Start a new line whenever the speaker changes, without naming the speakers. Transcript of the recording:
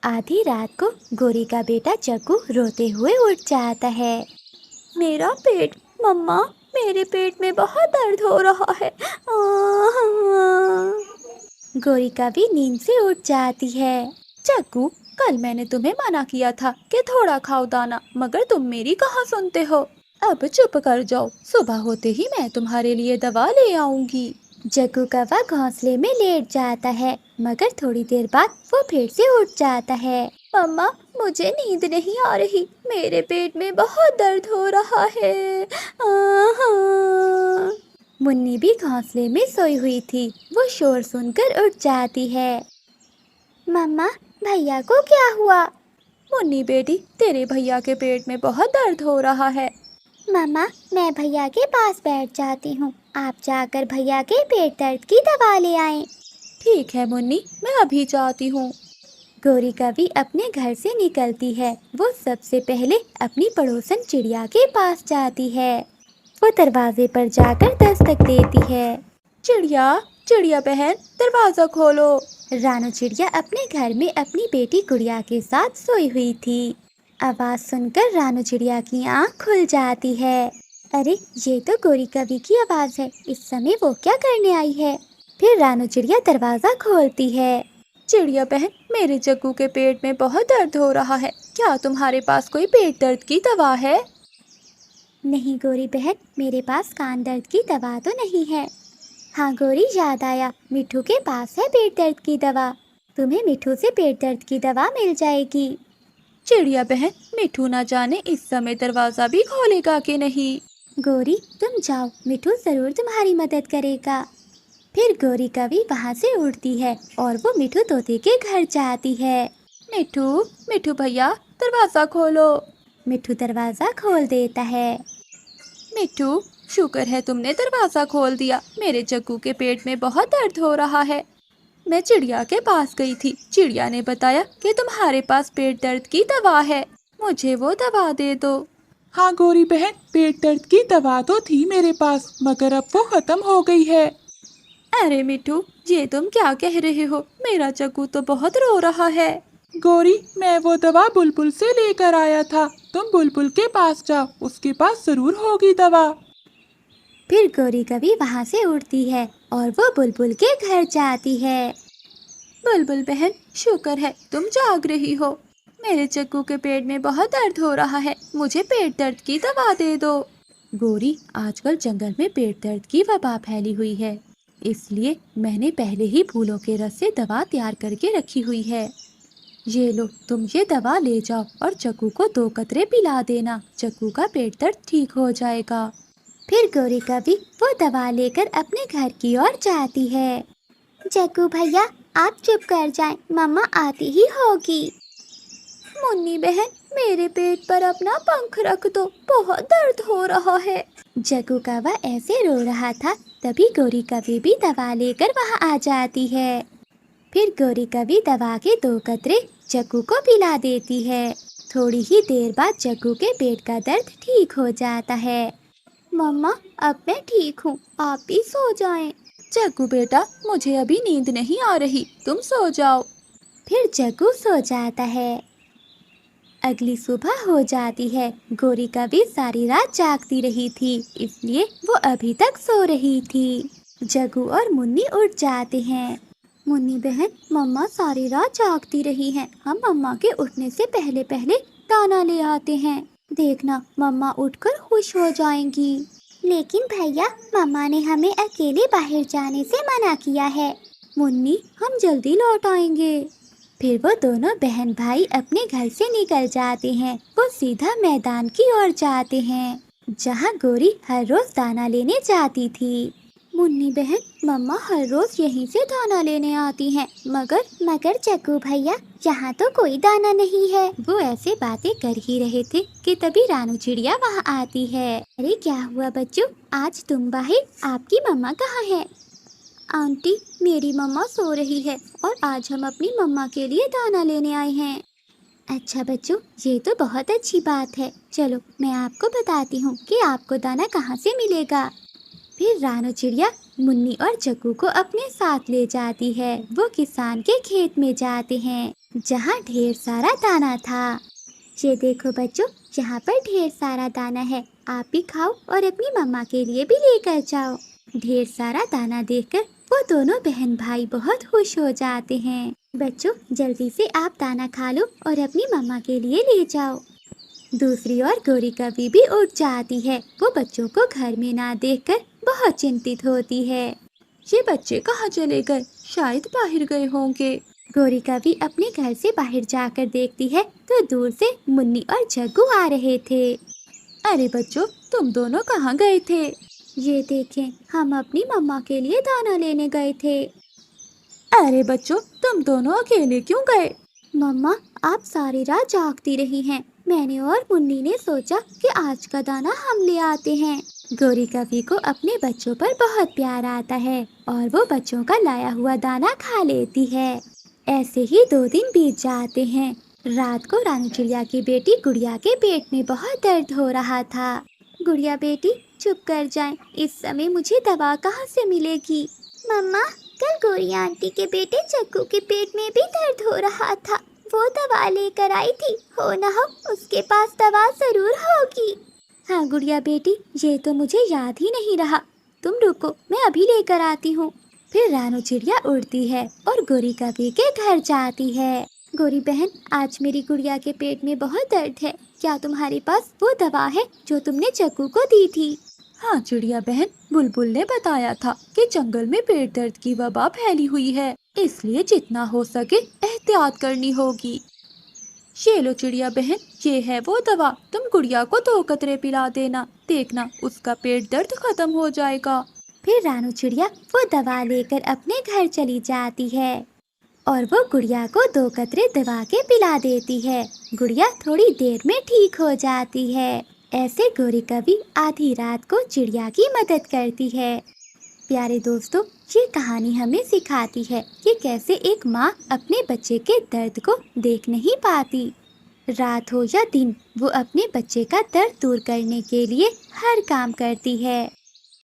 आधी रात को गोरी का बेटा जग्गू रोते हुए उठ जाता है। मेरा पेट, मम्मा, मेरे पेट में बहुत दर्द हो रहा है। गोरी का भी नींद से उठ जाती है। जग्गू, कल मैंने तुम्हें मना किया था कि थोड़ा खाओ दाना, मगर तुम मेरी कहाँ सुनते हो। अब चुप कर जाओ, सुबह होते ही मैं तुम्हारे लिए दवा ले आऊंगी। जग्गू कौवा घोंसले में लेट जाता है, मगर थोड़ी देर बाद वो फिर से उठ जाता है। मम्मा, मुझे नींद नहीं आ रही, मेरे पेट में बहुत दर्द हो रहा है। मुन्नी भी घोंसले में सोई हुई थी। वो शोर सुनकर उठ जाती है। मम्मा, भैया को क्या हुआ? मुन्नी बेटी, तेरे भैया के पेट में बहुत दर्द हो रहा है। मम्मा, मैं भैया के पास बैठ जाती हूँ, आप जाकर भैया के पेट दर्द की दवा ले आएं। ठीक है मुन्नी, मैं अभी जाती हूँ। गोरी कभी अपने घर से निकलती है। वो सबसे पहले अपनी पड़ोसन चिड़िया के पास जाती है। वो दरवाजे पर जाकर दस्तक देती है। चिड़िया, चिड़िया बहन, दरवाजा खोलो। रानू चिड़िया अपने घर में अपनी बेटी गुड़िया के साथ सोई हुई थी। आवाज सुनकर रानू चिड़िया की आंख खुल जाती है। अरे, ये तो गोरी कवि की आवाज है। इस समय वो क्या करने आई है? फिर रानू चिड़िया दरवाजा खोलती है। चिड़िया बहन, मेरे जग्गू के पेट में बहुत दर्द हो रहा है। क्या तुम्हारे पास कोई पेट दर्द की दवा है? नहीं गोरी बहन, मेरे पास कान दर्द की दवा तो नहीं है। हाँ गोरी, याद आया, मिठू के पास है पेट दर्द की दवा। तुम्हें मिठू से पेट दर्द की दवा मिल जाएगी। चिड़िया बहन, मिठू ना जाने इस समय दरवाजा भी खोलेगा कि नहीं। गोरी, तुम जाओ, मिठू जरूर तुम्हारी मदद करेगा। फिर गोरी कवि वहाँ से उड़ती है और वो मिठू तोते के घर जाती है। मिठू, मिठू भैया, दरवाजा खोलो। मिठू दरवाजा खोल देता है। मिठू, शुक्र है तुमने दरवाजा खोल दिया। मेरे जग्गू के पेट में बहुत दर्द हो रहा है। मैं चिड़िया के पास गई थी, चिड़िया ने बताया कि तुम्हारे पास पेट दर्द की दवा है। मुझे वो दवा दे दो।
हाँ गोरी बहन, पेट दर्द की दवा तो थी मेरे पास, मगर अब वो खत्म हो गई है।
अरे मिठू, ये तुम क्या कह रहे हो? मेरा जग्गू तो बहुत रो रहा है।
गोरी, मैं वो दवा बुलबुल से लेकर आया था। तुम बुलबुल के पास जाओ, उसके पास जरूर होगी दवा।
फिर गोरी कवि वहाँ से उड़ती है और वो बुलबुल के घर जाती है। बुलबुल बहन, शुक्र है तुम जाग रही हो। मेरे जग्गू के पेट में बहुत दर्द हो रहा है, मुझे पेट दर्द की दवा दे दो। गोरी, आजकल जंगल में पेट दर्द की वबा फैली हुई है, इसलिए मैंने पहले ही फूलों के रस से दवा तैयार करके रखी हुई है। ये लो, तुम ये दवा ले जाओ और जग्गू को 2 कतरे पिला देना। जग्गू का पेट दर्द ठीक हो जाएगा। फिर गोरी कवि वो दवा लेकर अपने घर की ओर जाती है। जग्गू भैया, आप चुप कर जाएं, मम्मा आती ही होगी। मुन्नी बहन, मेरे पेट पर अपना पंख रख दो, बहुत दर्द हो रहा है। जग्गू कौवा ऐसे रो रहा था, तभी गोरी कवि भी दवा लेकर वहाँ आ जाती है। फिर गोरी कवि दवा के 2 कतरे जग्गू को पिला देती है। थोड़ी ही देर बाद जग्गू के पेट का दर्द ठीक हो जाता है। मम्मा, अब मैं ठीक हूँ, आप भी सो जाएं। जग्गू बेटा, मुझे अभी नींद नहीं आ रही, तुम सो जाओ। फिर जग्गू सो जाता है। अगली सुबह हो जाती है। गोरी कवि सारी रात जागती रही थी, इसलिए वो अभी तक सो रही थी। जग्गू और मुन्नी उठ जाते हैं। मुन्नी बहन, मम्मा सारी रात जागती रही हैं, हम मम्मा के उठने से पहले पहले दाना ले आते हैं। देखना, मम्मा उठकर खुश हो जाएंगी। लेकिन भैया, मम्मा ने हमें अकेले बाहर जाने से मना किया है। मुन्नी, हम जल्दी लौट आएंगे। फिर वो दोनों बहन भाई अपने घर से निकल जाते हैं। वो सीधा मैदान की ओर जाते हैं, जहाँ गोरी हर रोज दाना लेने जाती थी। मुन्नी बहन, मम्मा हर रोज यहीं से दाना लेने आती हैं, मगर जग्गू भैया, यहाँ तो कोई दाना नहीं है। वो ऐसे बातें कर ही रहे थे कि तभी रानू चिड़िया वहाँ आती है। अरे क्या हुआ बच्चों, आज तुम बाहर, आपकी मम्मा कहाँ है? आंटी, मेरी मम्मा सो रही है और आज हम अपनी मम्मा के लिए दाना लेने आए हैं। अच्छा बच्चों, ये तो बहुत अच्छी बात है। चलो मैं आपको बताती हूँ कि आपको दाना कहाँ से मिलेगा। फिर रानू चिड़िया मुन्नी और जग्गू को अपने साथ ले जाती है। वो किसान के खेत में जाते हैं। जहाँ ढेर सारा दाना था। ये देखो बच्चों, यहाँ पर ढेर सारा दाना है, आप भी खाओ और अपनी मम्मा के लिए भी लेकर जाओ। ढेर सारा दाना देखकर वो दोनों बहन भाई बहुत खुश हो जाते हैं। बच्चों, जल्दी से आप दाना खा लो और अपनी मम्मा के लिए ले जाओ। दूसरी ओर गौरी कभी भी उठ जाती है। वो बच्चों को घर में ना देखकर बहुत चिंतित होती है। ये बच्चे कहाँ चले गए? शायद बाहर गए होंगे। गौरी कभी अपने घर से बाहर जाकर देखती है तो दूर से मुन्नी और जग्गू आ रहे थे। अरे बच्चों, तुम दोनों कहाँ गए थे? ये देखें, हम अपनी मम्मा के लिए दाना लेने गए थे। अरे बच्चों, तुम दोनों अकेले क्यों गए? मम्मा, आप सारी रात जागती रही हैं। मैंने और मुन्नी ने सोचा कि आज का दाना हम ले आते हैं। गौरी कवि को अपने बच्चों पर बहुत प्यार आता है और वो बच्चों का लाया हुआ दाना खा लेती है। ऐसे ही 2 दिन बीत जाते हैं। रात को रानी चिड़िया की बेटी गुड़िया के पेट में बहुत दर्द हो रहा था। गुड़िया बेटी, चुप कर जाएं, इस समय मुझे दवा कहाँ से मिलेगी? मम्मा, कल गौरी आंटी के बेटे जग्गू के पेट में भी दर्द हो रहा था, वो दवा लेकर आई थी, हो ना हो उसके पास दवा जरूर होगी। हाँ गुड़िया बेटी, ये तो मुझे याद ही नहीं रहा, तुम रुको, मैं अभी लेकर आती हूँ। फिर रानू चिड़िया उड़ती है और गौरी कवि के घर जाती है। गौरी बहन, आज मेरी गुड़िया के पेट में बहुत दर्द है, क्या तुम्हारे पास वो दवा है जो तुमने जग्गू को दी थी? हाँ चिड़िया बहन, बुलबुल ने बताया था कि जंगल में पेट दर्द की वबा फैली हुई है, इसलिए जितना हो सके एहतियात करनी होगी। ये लो चिड़िया बहन, ये है वो दवा, तुम गुड़िया को 2 कतरे पिला देना, देखना उसका पेट दर्द खत्म हो जाएगा। फिर रानू चिड़िया वो दवा लेकर अपने घर चली जाती है और वो गुड़िया को 2 कतरे दवा के पिला देती है। गुड़िया थोड़ी देर में ठीक हो जाती है। ऐसे गौरी कवि आधी रात को चिड़िया की मदद करती है। प्यारे दोस्तों, ये कहानी हमें सिखाती है कि कैसे एक माँ अपने बच्चे के दर्द को देख नहीं पाती। रात हो या दिन, वो अपने बच्चे का दर्द दूर करने के लिए हर काम करती है।